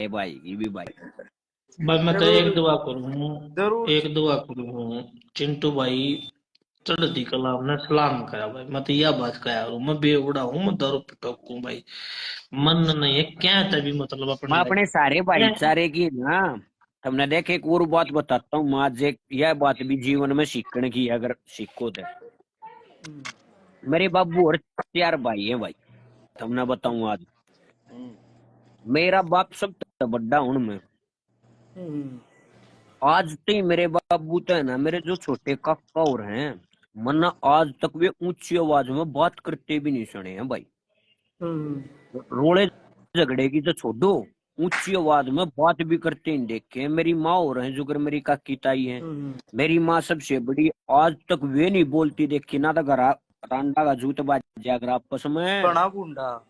भाई की भी भाई। भाई मैं तो जरूर जरूर। एक दुआ करूँ चिंटू भाई चढ़ती कला ने सलाम करा भाई। मैं तो यह बात कह रहा हूँ, मैं बेवड़ा हूँ, मैं दारू पिटकू भाई। मन नहीं है क्या तभी मतलब अपने मैं लायक अपने सारे क्या। भाईचारे की ना, तुमने देख एक और बात बताता हूँ। आज एक यह बात भी जीवन में सीखने की है, अगर सीखो तो। मेरे बाबू और 4 भाई है भाई। तुमने बताऊं आज, मेरा बाप सबसे बड़ा हूं मैं। आज तक मेरे बाबू तो है ना, मेरे जो छोटे काका और हैं, मना आज तक वे ऊंची आवाज में बात करते भी नहीं सुने हैं भाई। रोले झगड़े की तो छोड़ो, ऊंची आवाज में बात भी करते नहीं देखे हैं। मेरी माँ और हैं जो कर मेरी काकी ताई है, मेरी माँ सबसे बड़ी, आज तक वे नहीं बोलती देखी ना। तो घर रांडा का जूत बाज जाकर आपस में बड़ा गुंडा।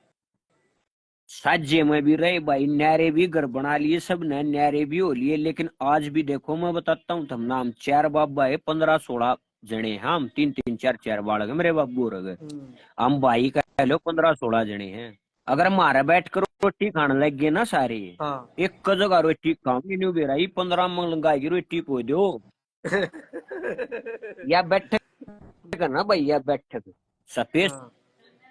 साजे में भी रहे भाई, न्यारे भी घर बना लिए, सब ने न्यारे भी हो लिए। लेकिन आज भी देखो, मैं बताता हूँ तुम नाम, 4 बाबा है, 15-16 जने हैं हम, 3-3 4-4 बालक है मेरे बाबू और गए। हम भाई कह लो 15-16 जने हैं। अगर हमारा बैठ कर रोटी खाने लग गए ना सारे, हाँ। एक जगह रोटी खाऊंगी नहीं बेरा, 15 मंगाई की रोटी पो दो। या बैठक करना भाई, या बैठक सफेद हाँ।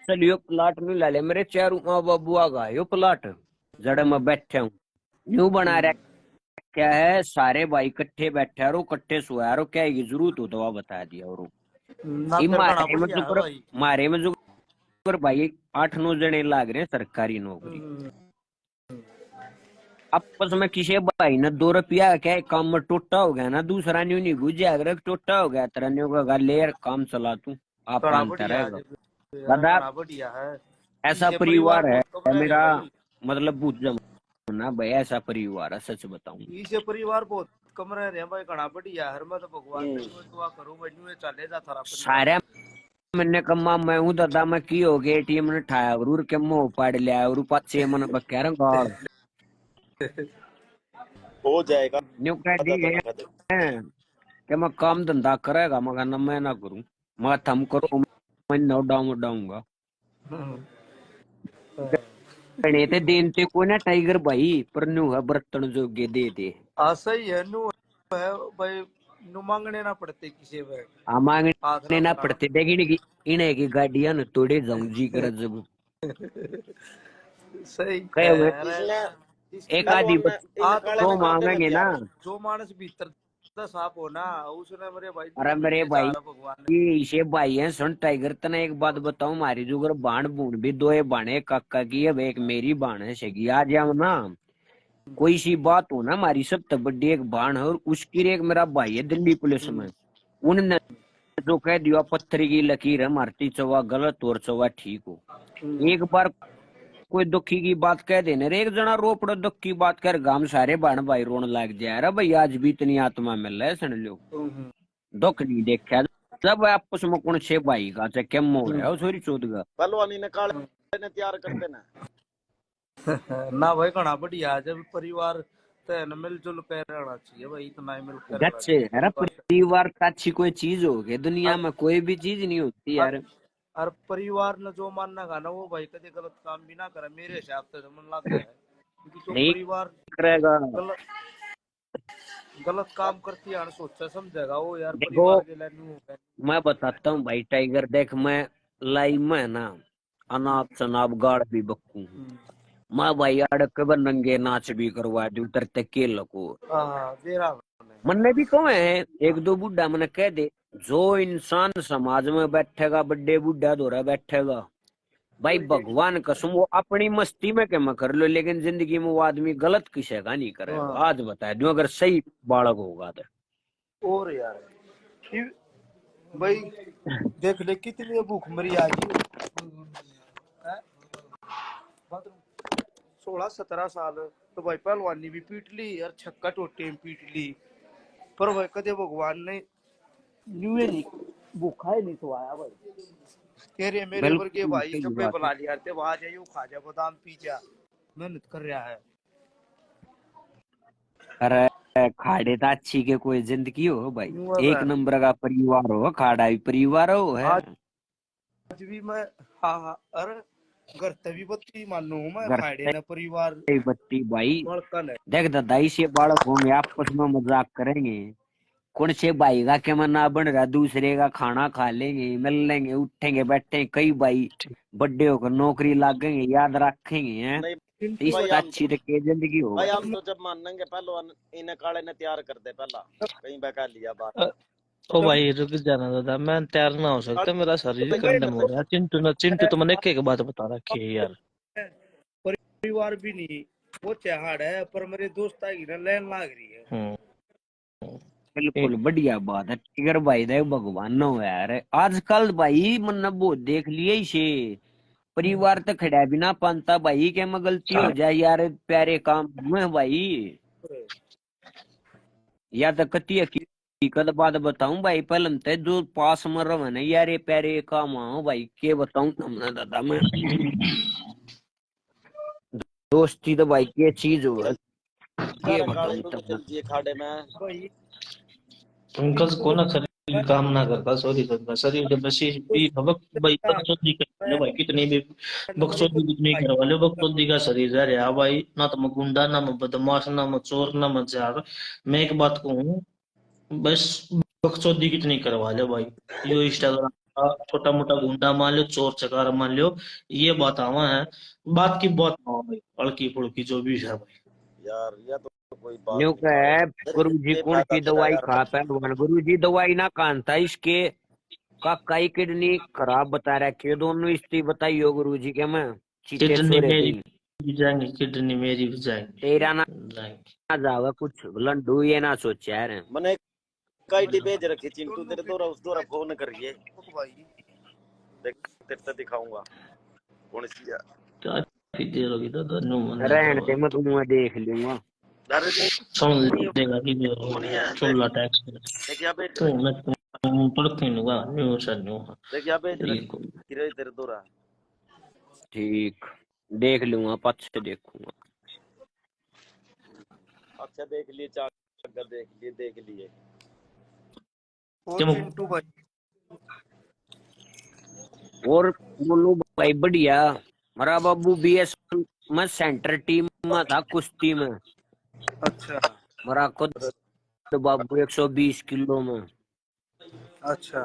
चलियो प्लाट नहीं ला ले मेरे, 4 बाबू आ गए यो प्लाट जड़ में बैठे हूँ। न्यू बना रहा क्या है, सारे भाई इकट्ठे बैठे और इकट्ठे सोया और क्या की जरूरत हो तो वह बता दिया। और ना ये कर बड़ा मारे में बढ़िया जो है कर, भाई। मारे में जो कर भाई 8-9 जने लाग रहे हैं सरकारी नौकरी। आपस में किसी भाई ने 2 रुपया क्या काम में टोटा हो गया ना, दूसरा न्यू नहीं बुझे, अगर टोटा हो गया तेरा न्यू का ले यार काम चला तू, आप बड़ा पानता बढ़िया है रहेगा। जब यार, दादा बड़ा बढ़िया है। ऐसा इसे परिवार परिवार है बहुत कम रह रहे मेरा, हैं भाई। मतलब बुझ ना भाई, ऐसा परिवार है सच बताऊं। इसे परिवार बहुत कम रह रहे हैं भाई, बड़ा बढ़िया है। मैं तो भगवान से दुआ करूं भाई, यूं चले जा थारा परिवार। सारे मैंने कमा मैं हूँ दादा, मैं की हो गए एटीएम ने ठाया और के मुंह पाड़ लिया और पाछे मन बकैर गाल हो जाएगा। न्यू कह दी तो है ना कर दे। कि मैं काम धंधा करेगा, मगर ना मैं ना करूं, मैं थम करो मैं नौ डाऊंगा। गणे ते देन ते को ना टाइगर भाई, पर न्यू है बर्तन जोगे दे दे। सही है नू है भाई। नू मांगने ना पड़ते किसी में, हाँ हाथ मांगने ना ना फैलाना। पड़ते, देखी की इन्हें की गाड़ियां न तोड़े जाऊं जी कर जब सही कहे है हुए अरे। इसकी एक ना आदि पहलवान ने इन काले तो ने कर देना मांगेंगे ना। प्यार। जो मानस भीतर का साफ हो ना, उसने मेरे भाई अरे दूर मेरे ले जा भाई रहा भगवान ने। की इसे भाई है सुन टाइगर, तना एक बात बताऊं, हमारी जो अगर बाण बूण भी दो बाणे काका की, अब एक मेरी बाण है शेगी आ जाओ ना। कोई सी बात हो ना, हमारी सबसे बड़ी एक बाण है, और उसकी एक मेरा भाई है दिल्ली पुलिस में, उनने जो कह दिया पत्थर की लकीर है मारती चवा गलत और चवा ठीक हो। एक बार कोई दुखी की बात कह देने रे, एक जना रो पड़ो दुख की बात कर, गांव सारे बाण भाई रोन लग जाए, अरे भाई आज भी इतनी आत्मा मिल रहा है सुन लो। दुख नहीं देखा जब आपस में कौन से भाई का चाहे क्या हो रहा है छोरी चोद का। पहलवानी ने काले ने तैयार कर देना। ना भाई घना बढ़िया है, जब परिवार तय मिलजुल कर रहना चाहिए भाई, इतना ही मिलकर रहना गच्चे चाहिए यार, परिवार। परिवार का अच्छी कोई चीज हो गई दुनिया और, में, कोई भी चीज नहीं होती और, यार। और परिवार ने जो मानना का ना, वो भाई कभी गलत काम भी ना करे मेरे हिसाब से, मन लगता है। क्योंकि जो नहीं परिवार करेगा। गलत गलत काम करती है सोचा समझेगा वो यार, देखो परिवार के लिए नहीं होगा। मैं बताता हूँ भाई टाइगर, देख मैं लाइव में ना अनाप शनाप गाड़ भी बकू हूँ। मैं भाई अड़क बर नंगे नाच भी करवा दू तरते के लको। हाँ तेरा मन में भी कौन है, एक दो बुढ़ा मन कह दे, जो इंसान समाज में बैठेगा बड्डे बुढ़ा दोरा बैठेगा भाई, भगवान कसम वो अपनी मस्ती में क्या कर लो, लेकिन जिंदगी में वो आदमी गलत किसी का नहीं करेगा, हाँ। आज बता दूं अगर सही बालक होगा तो। और यार भाई देख ले कितनी भूख मरी आज है। 16-17 साल तो भाई पहलवानी भी पीट ली यार, छक्का टोटे भी पीट ली, पर भाई कदे भगवान ने यूं ही नहीं भूखा ही नहीं सुवाया भाई। तेरे मेरे वर्गे बिल्कुल भाई सही जब पे बात है। बुला लिया ते वहां जाइयो, खा जा बादाम पी जा, मेहनत कर रहा है। अरे खाड़े तो अच्छी के कोई जिंदगी हो भाई, यूं है एक बहन। नंबर का परिवार हो, खाड़ा भी परिवार हो है। आज भी मैं, हाँ हाँ, अरे घर तभी बत्ती मानू मैं घर फायदे न परिवार से बत्ती भाई। बड़का न देख दादाई से बालक होंगे आपस में मजाक करेंगे, कौन से भाई का क्या मना बन रहा, दूसरे का खाना खा लेंगे, मिल लेंगे, उठेंगे बैठेंगे, कई भाई बड़े होकर नौकरी लागेंगे, याद रखेंगे हैं। नहीं तो चिंटू इससे भाई, भाई हम अच्छी तो के जिंदगी हो। भाई हम तो जब मानेंगे पहलवान इन्हें काले ने तैयार कर दे पहला, कहीं बहका लिया बात। ओ भाई रुक जाना दादा, मैं तैयार ना हो सकता, मेरा शरीर कंडम हो रहा है। चिंटू तो मैंने एक बात बता रखी है यार। परिवार भी नहीं वो त्योहार है, पर मेरे दोस्त की ना लाइन लाग रही है। बिल्कुल बढ़िया बात है टिगर भाई, देख भगवान न हो यार। आजकल भाई मन बहुत देख लिए इसे, परिवार तो खड़ा भी ना पानता भाई, क्या मैं गलती हो जाए यार प्यारे काम में भाई। या तो कती हकीकत बात बताऊं भाई, पहले ते जो पास में रहे ना यार ये प्यारे काम आओ भाई, के बताऊं तुमने दादा मैं। दोस्ती तो भाई क्या चीज हो, चल ये सारा काले बताऊं तू भी तुमने। चल जिए खाड़े में। भाई पंकज को ना शरीर काम ना करता, सॉरी करता शरीर जब बसी भी हवक भाई, बकचोदी कर लो भाई, कितनी भी बकचोदी कितनी करवा लो, बकचोदी का शरीर है यार भाई। ना तो मैं गुंडा, ना मैं बदमाश, ना मैं चोर, ना मैं जार। मैं एक बात कहूँ, बस बकचोदी कितनी करवा लो भाई, यो इंस्टाग्राम का छोटा मोटा गुंडा मान लो, चोर चकार मान लो, ये बात आवा है। बात की बात आवा भाई, हल्की फुल्की जो भी है भाई। यार ये तो कोई बात न्यू नहीं का मारो, है गुरु जी कौन बेफायदा सी तेरा दवाई यार खा पहलवान, गुरु जी दवाई ना कानता इसके काका ही किडनी खराब बता रखी है, दोनों स्थिति बताइयो गुरु जी के मैं चीते किडनी सोरे मेरी दिन भी जाएंगी, किडनी मेरी भी जाएंगी, तेरा ना जाएंगी। जावा कुछ लंडू ये ना सोचा यार। मैंने काईटी भेज रखी चिंटू तेरे दोरा, उस दोरा फोन करिए भाई देख, तेरे से दिखाऊंगा कौन सी है। क्या देर होगी दादा, नो मन रहने करो, दे मैं तुम्हें देख लूंगा। अरे सुन लेगा कि कौन है चुल्ला टैक्स देख यहाँ भेज तो रखी, मैं पढ़ती हूँ न्यू सर न्यू। देख यहाँ भेज ठीक रखी रही तेरे दोरा। ठीक देख लूंगा, पक्ष से देखूंगा। अच्छा देख लिए, चाकर देख लिए, देख लिए। वो क्यों चिंटू भाई और बोलो भाई बढ़िया। हमारा बाबू बीएस में सेंटर टीम में था कुश्ती में, अच्छा हमारा खुद बाबू 120 किलो में। अच्छा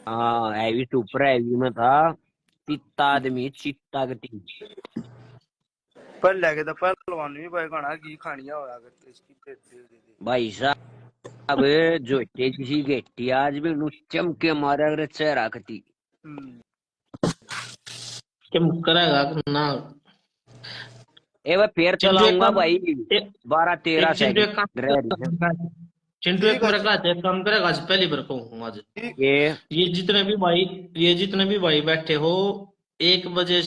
हाँ हैवी सुपर हैवी में था, चित्ता आदमी चित्ता की टीम। पहले के तो पहलवान भी भाई खाना की खानिया होया करते इसकी दे। भाई साहब जो तेजी गेटी आज भी नु चमके मारा अगर चेहरा कटी। क्यों करेगा ना। ए भाई फिर चिंटू एक चलाऊंगा काम, भाई, एक 12-13 चिंटू एक सेकंड रह रही है। काम, चिंटू ठीक एक है मेरा कहा एक काम करेगा, आज पहली बार कहूँ आज, ठीक ये ये जितने भी भाई बैठे हो, 1 बजे